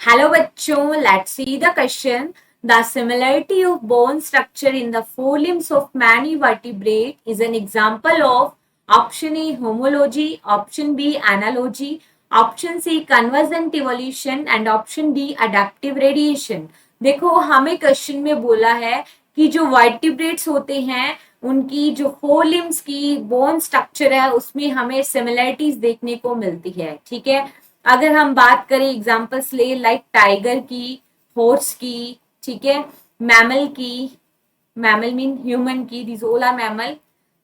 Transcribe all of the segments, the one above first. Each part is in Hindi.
Hello bachcho, let's see the question. The similarity of bone structure in the forelimbs of many vertebrate is an example of option A homology, option B analogy, option C convergent evolution and option D adaptive radiation. देखो हमें क्वेश्चन में बोला है कि जो वर्टिब्रेट्स होते हैं उनकी जो फोर लिम्स की बोन स्ट्रक्चर है उसमें हमें सिमिलरिटीज देखने को मिलती है. ठीक है, अगर हम बात करें एग्जांपल्स ले लाइक टाइगर की, हॉर्स की, ठीक है, मैमल की, मैमल मीन ह्यूमन की, दिस ऑल आर मैमल,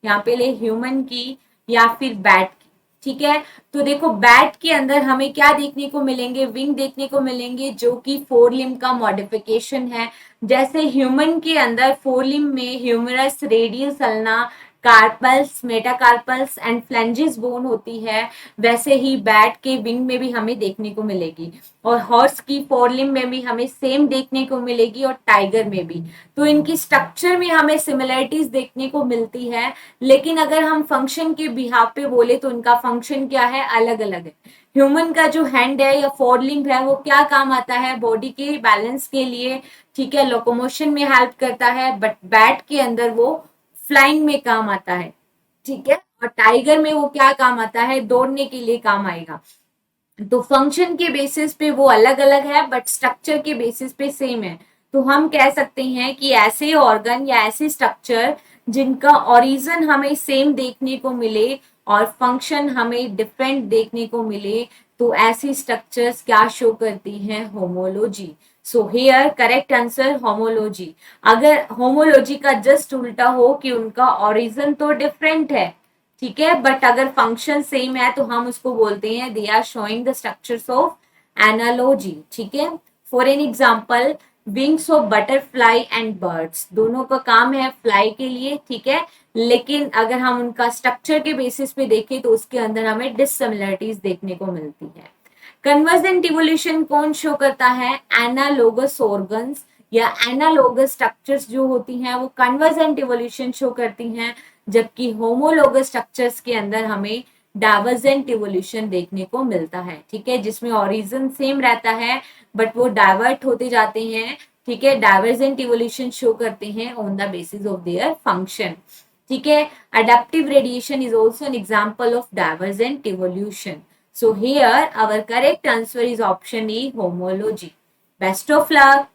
यहाँ पे ले ह्यूमन की, या फिर बैट की. ठीक है, तो देखो बैट के अंदर हमें क्या देखने को मिलेंगे, विंग देखने को मिलेंगे जो कि फोर लिम का मॉडिफिकेशन है. जैसे ह्यूमन के अंदर फोर लिम में humerus, radius ulna, carpals, metacarpals and phalanges bone होती है, वैसे ही बैट के विंग में भी हमें देखने को मिलेगी और हॉर्स की फोरलिम में भी हमें सेम देखने को मिलेगी और टाइगर में भी. तो इनकी स्ट्रक्चर में हमें सिमिलरिटीज देखने को मिलती है, लेकिन अगर हम फंक्शन के बिहाफ पे बोले तो इनका फंक्शन क्या है, अलग अलग है. ह्यूमन का जो हैंड है या फोरलिम्ब है वो क्या काम आता है, बॉडी के बैलेंस के लिए, ठीक है, लोकोमोशन में हेल्प करता है, बट बैट के अंदर वो फ्लाइंग में काम आता है. ठीक है, और टाइगर में वो क्या काम आता है, दौड़ने के लिए काम आएगा. तो फंक्शन के बेसिस पे वो अलग अलग है बट स्ट्रक्चर के बेसिस पे सेम है. तो हम कह सकते हैं कि ऐसे ऑर्गन या ऐसे स्ट्रक्चर जिनका ओरिजिन हमें सेम देखने को मिले और फंक्शन हमें डिफरेंट देखने को मिले, तो ऐसी स्ट्रक्चर्स क्या शो करती हैं, homology. So here correct answer homology. अगर होमोलॉजी का जस्ट उल्टा हो कि उनका ओरिजिन तो डिफरेंट है, ठीक है, बट अगर फंक्शन सेम है तो हम उसको बोलते हैं they are showing the structures of analogy. ठीक है, for an example wings of butterfly and birds, दोनों का काम है फ्लाई के लिए, ठीक है, लेकिन अगर हम उनका स्ट्रक्चर के बेसिस पे देखें तो उसके अंदर हमें डिससिमिलरिटीज देखने को मिलती है. कन्वर्जेंट इवोल्यूशन कौन शो करता है, एनालोगस ऑर्गन्स या एनालोगस स्ट्रक्चर्स जो होती हैं वो कन्वर्जेंट इवोल्यूशन शो करती हैं, जबकि होमोलोगस स्ट्रक्चर्स के अंदर हमें डाइवर्जेंट इवोल्यूशन देखने को मिलता है. ठीक है, जिसमें ओरिजिन सेम रहता है बट वो डाइवर्ट होते जाते हैं. ठीक है, डाइवर्जेंट इवोल्यूशन शो करते हैं on the basis of their function. ठीक है, adaptive radiation is also an example of divergent evolution. So here our correct answer is option E, homology. Best of luck.